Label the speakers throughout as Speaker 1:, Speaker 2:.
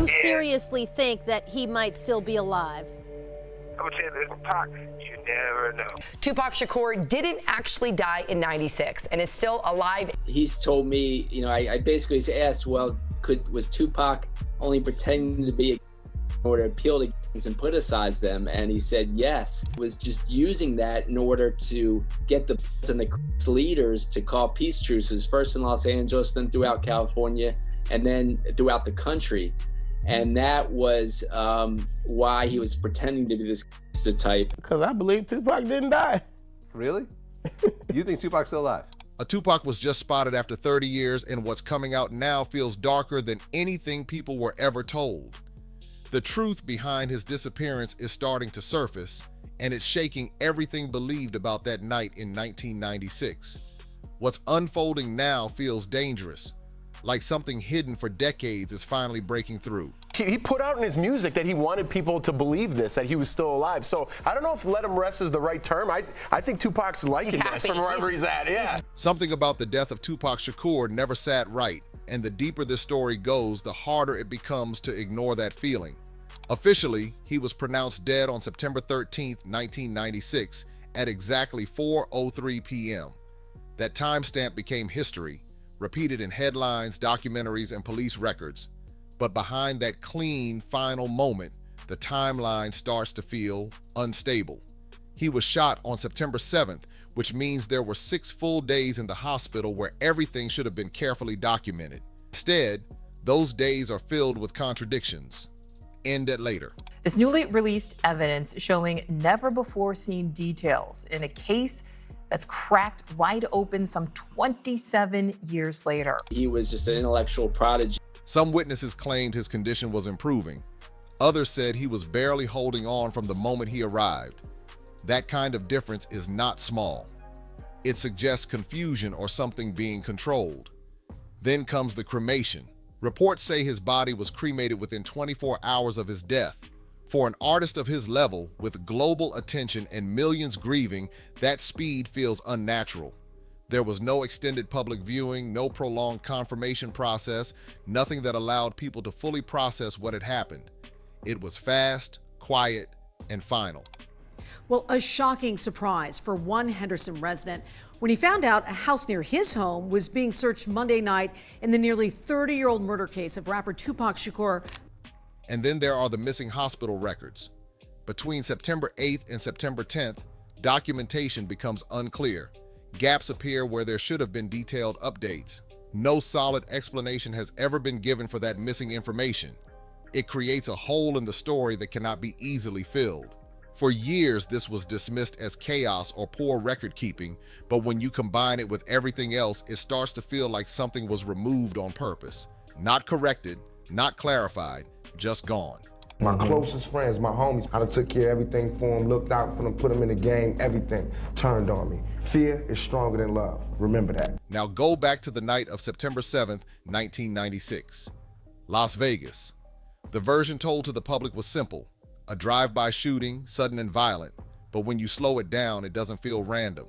Speaker 1: you seriously think that he might still be alive?
Speaker 2: I would say that Tupac, you never know.
Speaker 3: Tupac Shakur didn't actually die in '96 and is still alive.
Speaker 4: He's told me, I basically asked, well, was Tupac only pretending to be in order to appeal to gangs and politicize them? And he said yes, was just using that in order to get the and the leaders to call peace truces, first in Los Angeles, then throughout California, and then throughout the country. And that was why he was pretending to be this type.
Speaker 5: Because I believe Tupac didn't die.
Speaker 6: Really? You think Tupac's still alive?
Speaker 7: A Tupac was just spotted after 30 years, and what's coming out now feels darker than anything people were ever told. The truth behind his disappearance is starting to surface, and it's shaking everything believed about that night in 1996. What's unfolding now feels dangerous, like something hidden for decades is finally breaking through.
Speaker 5: He put out in his music that he wanted people to believe this, that he was still alive. So I don't know if let him rest is the right term. I think Tupac's liking this from wherever he's at, yeah.
Speaker 7: Something about the death of Tupac Shakur never sat right, and the deeper this story goes, the harder it becomes to ignore that feeling. Officially, he was pronounced dead on September 13th, 1996 at exactly 4:03 p.m. That timestamp became history, repeated in headlines, documentaries, and police records. But behind that clean, final moment, the timeline starts to feel unstable. He was shot on September 7th, which means there were 6 full days in the hospital where everything should have been carefully documented. Instead, those days are filled with contradictions. End it later.
Speaker 8: This newly released evidence showing never-before-seen details in a case that's cracked wide open some 27 years later.
Speaker 4: He was just an intellectual prodigy.
Speaker 7: Some witnesses claimed his condition was improving. Others said he was barely holding on from the moment he arrived. That kind of difference is not small. It suggests confusion or something being controlled. Then comes the cremation. Reports say his body was cremated within 24 hours of his death. For an artist of his level, with global attention and millions grieving, that speed feels unnatural. There was no extended public viewing, no prolonged confirmation process, nothing that allowed people to fully process what had happened. It was fast, quiet, and final.
Speaker 9: Well, a shocking surprise for one Henderson resident when he found out a house near his home was being searched Monday night in the nearly 30-year-old murder case of rapper Tupac Shakur.
Speaker 7: And then there are the missing hospital records. Between September 8th and September 10th, documentation becomes unclear. Gaps appear where there should have been detailed updates. No solid explanation has ever been given for that missing information. It creates a hole in the story that cannot be easily filled. For years, this was dismissed as chaos or poor record keeping, but when you combine it with everything else, it starts to feel like something was removed on purpose. Not corrected, not clarified, just gone.
Speaker 10: My closest friends, my homies, I done took care of everything for them, looked out for them, put them in the game, everything turned on me. Fear is stronger than love. Remember that.
Speaker 7: Now go back to the night of September 7th, 1996. Las Vegas. The version told to the public was simple. A drive-by shooting, sudden and violent, but when you slow it down, it doesn't feel random.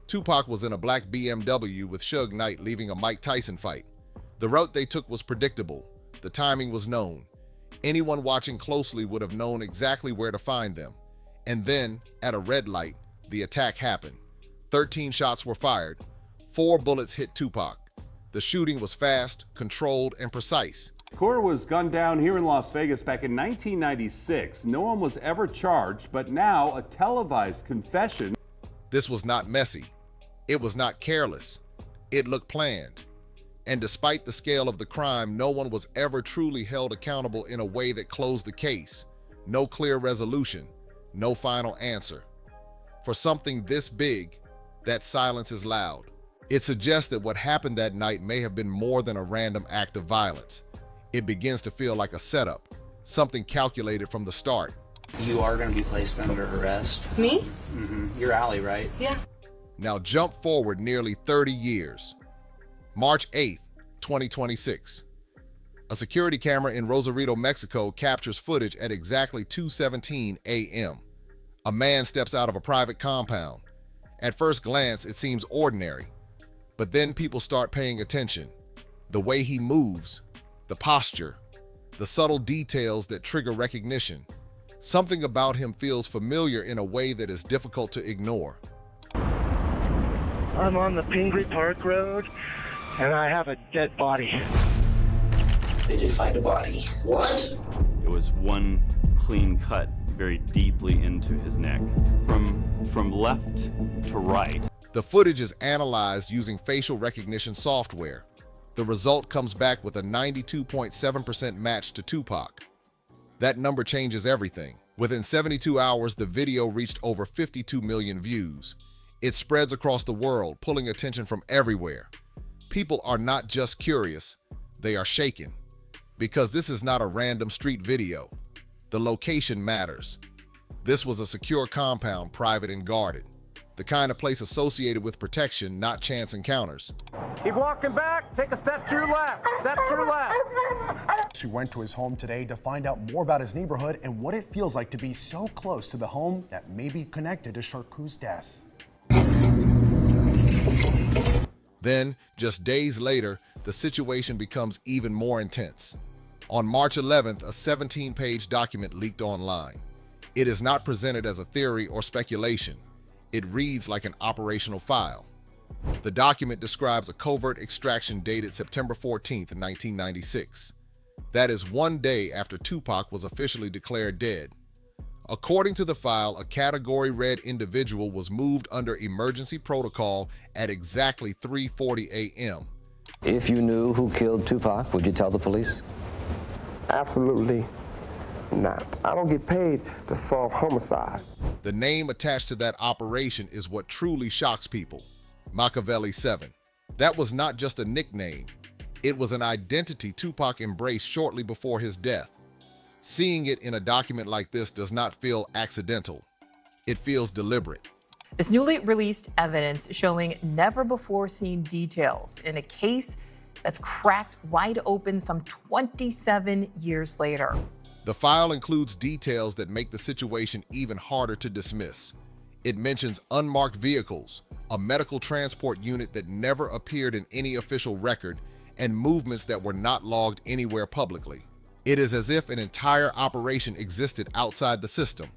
Speaker 7: Tupac was in a black BMW with Suge Knight leaving a Mike Tyson fight. The route they took was predictable. The timing was known. Anyone watching closely would have known exactly where to find them. And then, at a red light, the attack happened. 13 shots were fired. 4 bullets hit Tupac. The shooting was fast, controlled, and precise.
Speaker 11: Shakur was gunned down here in Las Vegas back in 1996. No one was ever charged, but now a televised confession.
Speaker 7: This was not messy. It was not careless. It looked planned. And despite the scale of the crime, no one was ever truly held accountable in a way that closed the case. No clear resolution, no final answer. For something this big, that silence is loud. It suggests that what happened that night may have been more than a random act of violence. It begins to feel like a setup, something calculated from the start.
Speaker 12: You are going to be placed under arrest.
Speaker 13: Me?
Speaker 12: Mm-hmm. You're Allie, right?
Speaker 13: Yeah.
Speaker 7: Now jump forward nearly 30 years. March 8th, 2026. A security camera in Rosarito, Mexico captures footage at exactly 2:17 a.m. A man steps out of a private compound. At first glance, it seems ordinary, but then people start paying attention. The way he moves, the posture, the subtle details that trigger recognition. Something about him feels familiar in a way that is difficult to ignore.
Speaker 13: I'm on the Pingree Park Road, and I have a dead body.
Speaker 14: They did find a body. What?
Speaker 15: It was one clean cut very deeply into his neck, from left to right.
Speaker 7: The footage is analyzed using facial recognition software. The result comes back with a 92.7% match to Tupac. That number changes everything. Within 72 hours, the video reached over 52 million views. It spreads across the world, pulling attention from everywhere. People are not just curious, they are shaken. Because this is not a random street video. The location matters. This was a secure compound, private and guarded. The kind of place associated with protection, not chance encounters.
Speaker 16: Keep walking back, take a step to your left, step to your left.
Speaker 17: She went to his home today to find out more about his neighborhood and what it feels like to be so close to the home that may be connected to Sharku's death.
Speaker 7: Then, just days later, the situation becomes even more intense. On March 11th, a 17-page document leaked online. It is not presented as a theory or speculation. It reads like an operational file. The document describes a covert extraction dated September 14th, 1996. That is one day after Tupac was officially declared dead. According to the file, a Category Red individual was moved under emergency protocol at exactly 3:40 a.m.
Speaker 14: If you knew who killed Tupac, would you tell the police?
Speaker 10: Absolutely not. I don't get paid to solve homicides.
Speaker 7: The name attached to that operation is what truly shocks people. Makaveli 7. That was not just a nickname. It was an identity Tupac embraced shortly before his death. Seeing it in a document like this does not feel accidental. It feels deliberate.
Speaker 8: This newly released evidence showing never-before-seen details in a case that's cracked wide open some 27 years later.
Speaker 7: The file includes details that make the situation even harder to dismiss. It mentions unmarked vehicles, a medical transport unit that never appeared in any official record, and movements that were not logged anywhere publicly. It is as if an entire operation existed outside the system,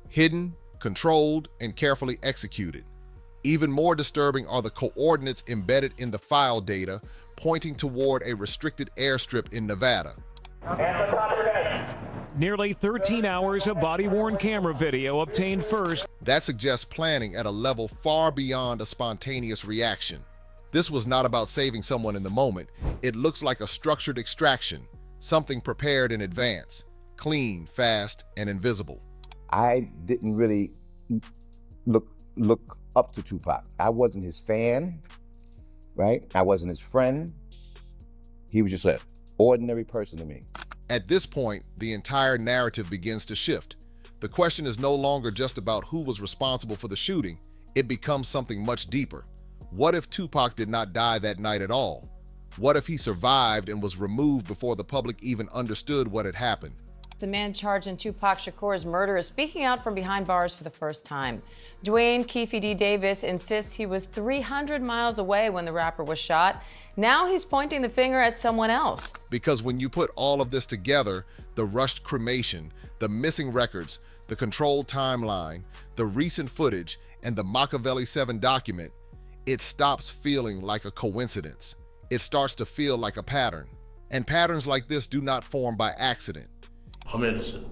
Speaker 7: hidden, controlled, and carefully executed. Even more disturbing are the coordinates embedded in the file data, pointing toward a restricted airstrip in Nevada.
Speaker 18: Nearly 13 hours of body-worn camera video obtained first.
Speaker 7: That suggests planning at a level far beyond a spontaneous reaction. This was not about saving someone in the moment. It looks like a structured extraction, something prepared in advance, clean, fast, and invisible.
Speaker 19: I didn't really look up to Tupac. I wasn't his fan, right? I wasn't his friend. He was just an ordinary person to me.
Speaker 7: At this point, the entire narrative begins to shift. The question is no longer just about who was responsible for the shooting. It becomes something much deeper. What if Tupac did not die that night at all? What if he survived and was removed before the public even understood what had happened?
Speaker 20: The man charged in Tupac Shakur's murder is speaking out from behind bars for the first time. Dwayne Keefe D. Davis insists he was 300 miles away when the rapper was shot. Now he's pointing the finger at someone else.
Speaker 7: Because when you put all of this together, the rushed cremation, the missing records, the controlled timeline, the recent footage, and the Makaveli 7 document, it stops feeling like a coincidence. It starts to feel like a pattern. And patterns like this do not form by accident.
Speaker 21: I'm innocent.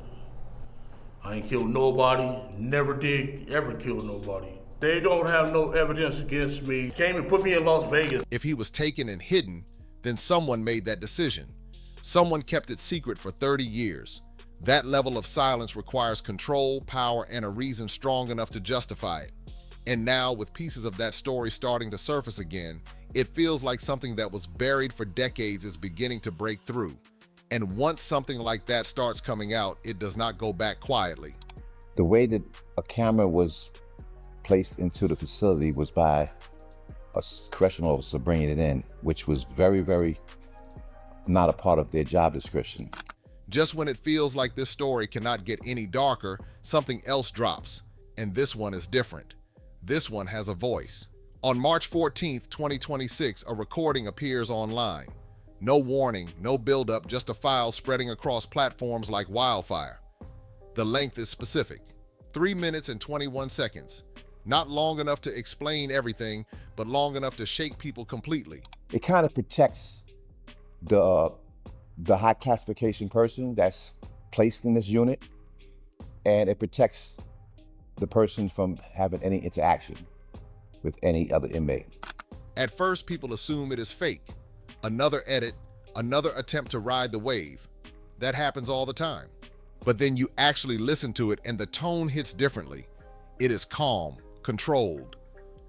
Speaker 21: I ain't killed nobody, never did ever kill nobody. They don't have no evidence against me. Came and put me in Las Vegas.
Speaker 7: If he was taken and hidden, then someone made that decision. Someone kept it secret for 30 years. That level of silence requires control, power, and a reason strong enough to justify it. And now, with pieces of that story starting to surface again, it feels like something that was buried for decades is beginning to break through. And once something like that starts coming out, it does not go back quietly.
Speaker 19: The way that a camera was placed into the facility was by a correctional officer bringing it in, which was very, very not a part of their job description.
Speaker 7: Just when it feels like this story cannot get any darker, something else drops. And this one is different. This one has a voice. On March 14th, 2026, a recording appears online. No warning, no buildup, just a file spreading across platforms like wildfire. The length is specific, 3 minutes and 21 seconds. Not long enough to explain everything, but long enough to shake people completely.
Speaker 19: It kind of protects the high classification person that's placed in this unit, and it protects the person from having any interaction with any other inmate.
Speaker 7: At first, people assume it is fake. Another edit, another attempt to ride the wave. That happens all the time. But then you actually listen to it and the tone hits differently. It is calm, controlled,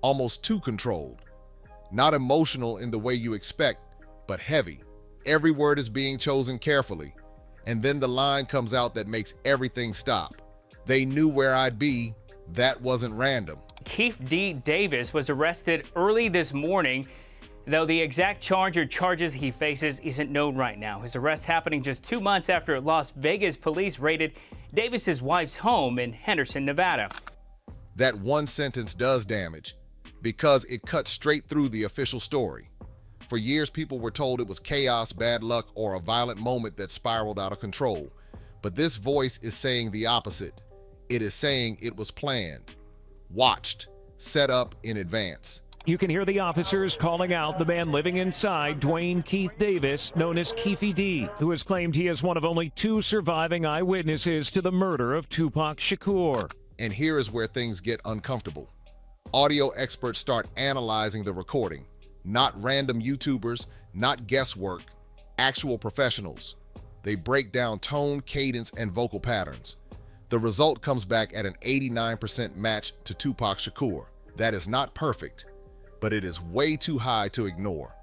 Speaker 7: almost too controlled. Not emotional in the way you expect, but heavy. Every word is being chosen carefully. And then the line comes out that makes everything stop. They knew where I'd be. That wasn't random.
Speaker 1: Keith D. Davis was arrested early this morning, though the exact charge or charges he faces isn't known right now. His arrest happening just 2 months after Las Vegas police raided Davis's wife's home in Henderson, Nevada.
Speaker 7: That one sentence does damage because it cuts straight through the official story. For years, people were told it was chaos, bad luck, or a violent moment that spiraled out of control. But this voice is saying the opposite. It is saying it was planned, watched, set up in advance.
Speaker 18: You can hear the officers calling out the man living inside Dwayne Keith Davis, known as Keefy D, who has claimed he is one of only 2 surviving eyewitnesses to the murder of Tupac Shakur.
Speaker 7: And here is where things get uncomfortable. Audio experts start analyzing the recording. Not random YouTubers, not guesswork, actual professionals. They break down tone, cadence, and vocal patterns. The result comes back at an 89% match to Tupac Shakur. That is not perfect, but it is way too high to ignore.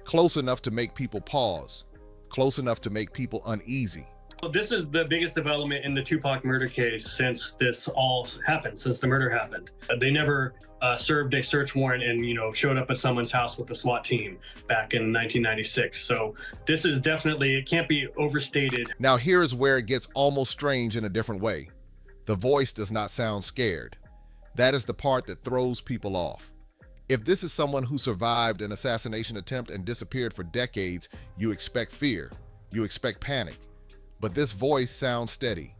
Speaker 7: Close enough to make people pause, close enough to make people uneasy.
Speaker 22: This is the biggest development in the Tupac murder case since this all happened, since the murder happened. They never served a search warrant and, showed up at someone's house with the SWAT team back in 1996. So this is definitely, it can't be overstated.
Speaker 7: Now here is where it gets almost strange in a different way. The voice does not sound scared. That is the part that throws people off. If this is someone who survived an assassination attempt and disappeared for decades, you expect fear, you expect panic. But this voice sounds steady,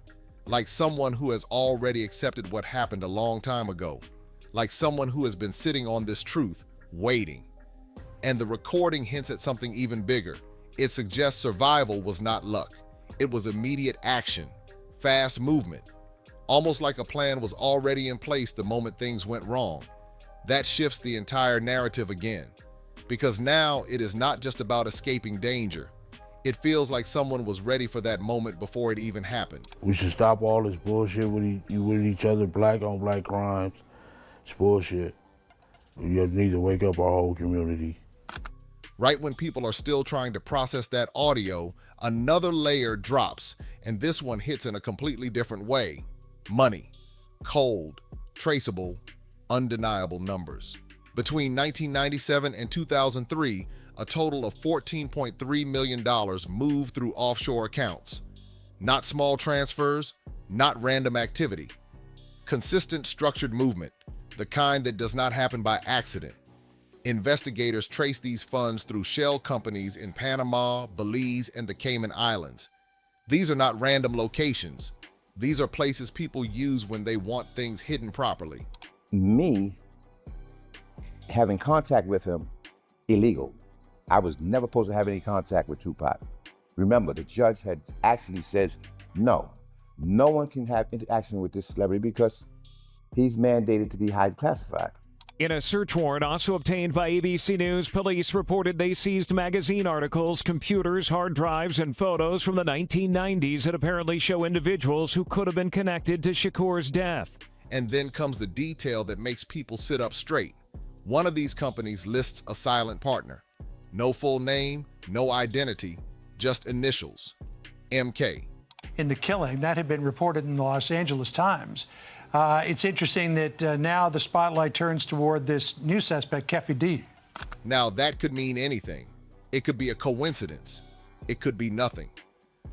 Speaker 7: like someone who has already accepted what happened a long time ago, like someone who has been sitting on this truth, waiting. And the recording hints at something even bigger. It suggests survival was not luck. It was immediate action, fast movement, almost like a plan was already in place the moment things went wrong. That shifts the entire narrative again, because now it is not just about escaping danger. It feels like someone was ready for that moment before it even happened.
Speaker 23: We should stop all this bullshit with each other, black on black crimes. It's bullshit. We need to wake up our whole community.
Speaker 7: Right when people are still trying to process that audio, another layer drops, and this one hits in a completely different way. Money, cold, traceable, undeniable numbers. Between 1997 and 2003, a total of $14.3 million moved through offshore accounts. Not small transfers, not random activity. Consistent structured movement, the kind that does not happen by accident. Investigators trace these funds through shell companies in Panama, Belize, and the Cayman Islands. These are not random locations. These are places people use when they want things hidden properly.
Speaker 19: Me having contact with him, illegal. I was never supposed to have any contact with Tupac. Remember, the judge had actually says, no one can have interaction with this celebrity because he's mandated to be highly classified.
Speaker 18: In a search warrant also obtained by ABC News, police reported they seized magazine articles, computers, hard drives, and photos from the 1990s that apparently show individuals who could have been connected to Shakur's death.
Speaker 7: And then comes the detail that makes people sit up straight. One of these companies lists a silent partner. No full name, no identity, just initials, MK.
Speaker 24: In the killing, that had been reported in the Los Angeles Times. It's interesting that now the spotlight turns toward this new suspect, Keefy D.
Speaker 7: Now that could mean anything. It could be a coincidence. It could be nothing.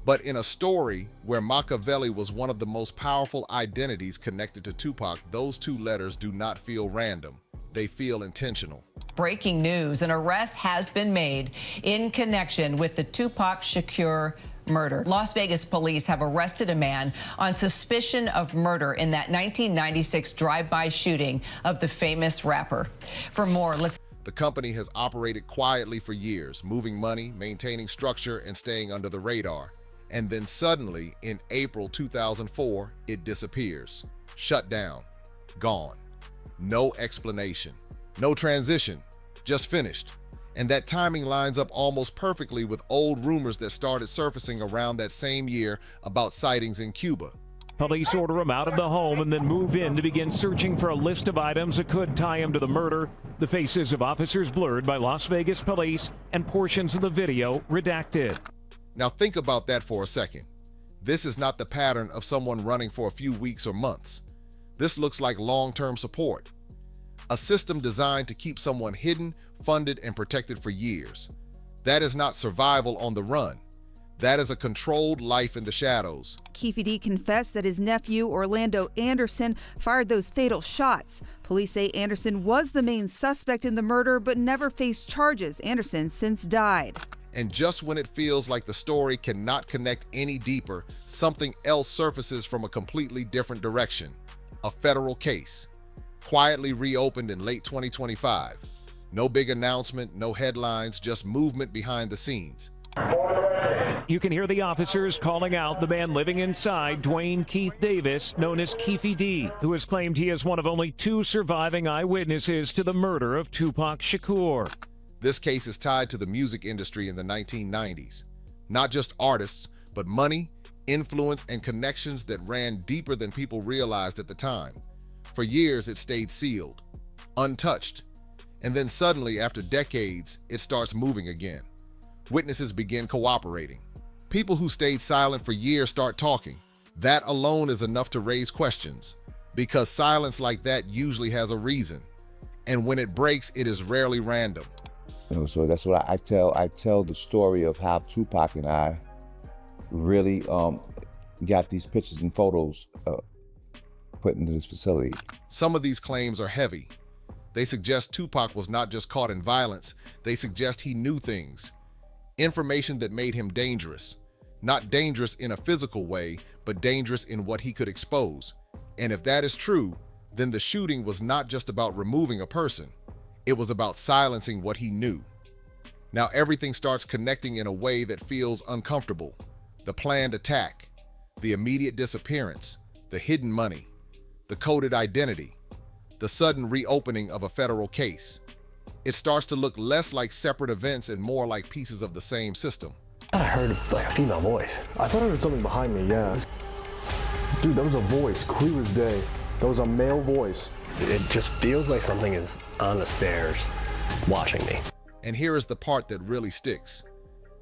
Speaker 7: But in a story where Makaveli was one of the most powerful identities connected to Tupac, those 2 letters do not feel random. they feel intentional.
Speaker 8: Breaking news, an arrest has been made in connection with the Tupac Shakur murder. Las Vegas police have arrested a man on suspicion of murder in that 1996 drive-by shooting of the famous rapper. For more, let's...
Speaker 7: The company has operated quietly for years, moving money, maintaining structure, and staying under the radar. And then suddenly, in April 2004, it disappears. Shut down. Gone. No explanation. No transition. Just finished. And that timing lines up almost perfectly with old rumors that started surfacing around that same year about sightings in Cuba.
Speaker 18: Police order him out of the home and then move in to begin searching for a list of items that could tie him to the murder. The faces of officers blurred by Las Vegas police and portions of the video redacted.
Speaker 7: Now think about that for a second. This is not the pattern of someone running for a few weeks or months. This looks like long-term support. A system designed to keep someone hidden, funded, and protected for years. That is not survival on the run. That is a controlled life in the shadows.
Speaker 2: Keefe D confessed that his nephew, Orlando Anderson, fired those fatal shots. Police say Anderson was the main suspect in the murder, but never faced charges. Anderson since died.
Speaker 7: And just when it feels like the story cannot connect any deeper, something else surfaces from a completely different direction. A federal case. Quietly reopened in late 2025. No big announcement, no headlines, just movement behind the scenes.
Speaker 18: You can hear the officers calling out the man living inside, Dwayne Keith Davis, known as Keefe D, who has claimed he is one of only 2 surviving eyewitnesses to the murder of Tupac Shakur.
Speaker 7: This case is tied to the music industry in the 1990s. Not just artists, but money, influence, and connections that ran deeper than people realized at the time. For years, it stayed sealed, untouched. And then suddenly, after decades, it starts moving again. Witnesses begin cooperating. People who stayed silent for years start talking. That alone is enough to raise questions, because silence like that usually has a reason. And when it breaks, it is rarely random.
Speaker 19: So that's what I tell the story of how Tupac and I really got these pictures and photos put into this facility.
Speaker 7: Some of these claims are heavy. They suggest Tupac was not just caught in violence, they suggest he knew things. Information that made him dangerous. Not dangerous in a physical way, but dangerous in what he could expose. And if that is true, then the shooting was not just about removing a person. It was about silencing what he knew. Now everything starts connecting in a way that feels uncomfortable. The planned attack, the immediate disappearance, the hidden money, the coded identity, the sudden reopening of a federal case. It starts to look less like separate events and more like pieces of the same system.
Speaker 3: I heard like a female voice. I thought I heard something behind me, yeah. Dude, that was a voice, clear as day. That was a male voice. It just feels like something is on the stairs watching me.
Speaker 7: And here is the part that really sticks.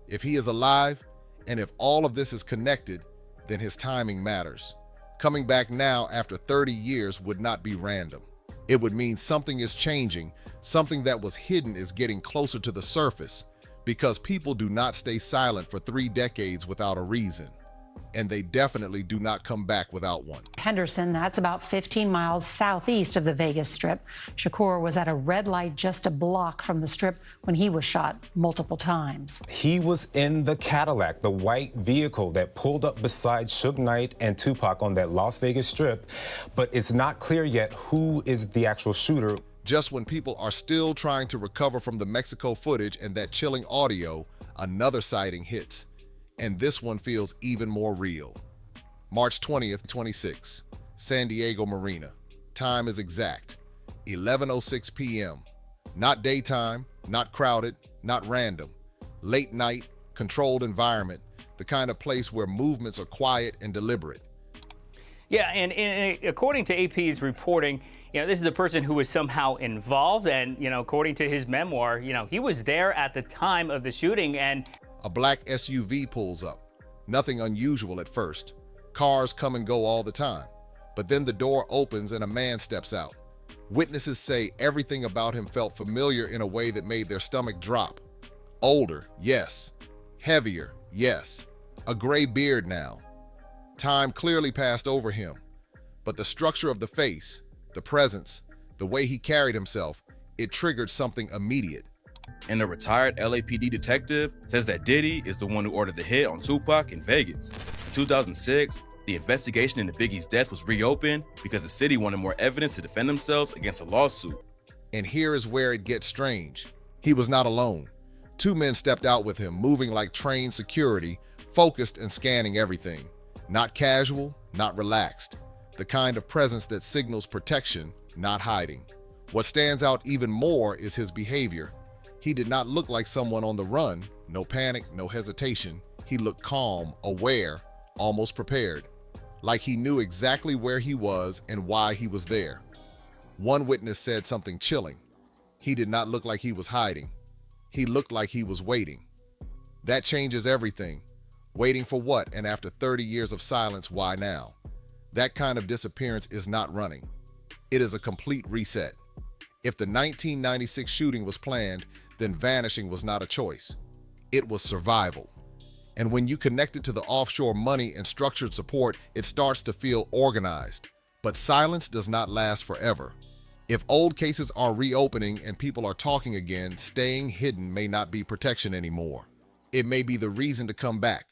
Speaker 7: If he is alive, and if all of this is connected, then his timing matters. Coming back now after 30 years would not be random. It would mean something is changing, something that was hidden is getting closer to the surface, because people do not stay silent for 3 decades without a reason. And they definitely do not come back without one.
Speaker 5: Henderson, that's about 15 miles southeast of the Vegas Strip. Shakur was at a red light just a block from the Strip when he was shot multiple times.
Speaker 6: He was in the Cadillac, the white vehicle that pulled up beside Suge Knight and Tupac on that Las Vegas Strip, but it's not clear yet who is the actual shooter.
Speaker 7: Just when people are still trying to recover from the Mexico footage and that chilling audio, another sighting hits. And this one feels even more real. March 20th, 26, San Diego Marina. Time is exact, 11:06 p.m. Not daytime, not crowded, not random. Late night, controlled environment, the kind of place where movements are quiet and deliberate.
Speaker 1: Yeah, and according to AP's reporting, this is a person who was somehow involved, and according to his memoir, he was there at the time of the shooting. And
Speaker 7: a black SUV pulls up. Nothing unusual at first. Cars come and go all the time. But then the door opens and a man steps out. Witnesses say everything about him felt familiar in a way that made their stomach drop. Older, yes. Heavier, yes. A gray beard now. Time clearly passed over him. But the structure of the face, the presence, The way he carried himself, it triggered something immediate.
Speaker 4: And a retired LAPD detective says that Diddy is the one who ordered the hit on Tupac in Vegas. In 2006, the investigation into Biggie's death was reopened because the city wanted more evidence to defend themselves against a lawsuit.
Speaker 7: And here is where it gets strange. He was not alone. Two men stepped out with him, moving like trained security, focused and scanning everything. Not casual, not relaxed. The kind of presence that signals protection, not hiding. What stands out even more is his behavior. He did not look like someone on the run. No panic, no hesitation. He looked calm, aware, almost prepared. Like he knew exactly where he was and why he was there. One witness said something chilling. He did not look like he was hiding. He looked like he was waiting. That changes everything. Waiting for what? And after 30 years of silence, why now? That kind of disappearance is not running. It is a complete reset. If the 1996 shooting was planned, then vanishing was not a choice. It was survival. And when you connect it to the offshore money and structured support, it starts to feel organized. But silence does not last forever. If old cases are reopening and people are talking again, staying hidden may not be protection anymore. It may be the reason to come back,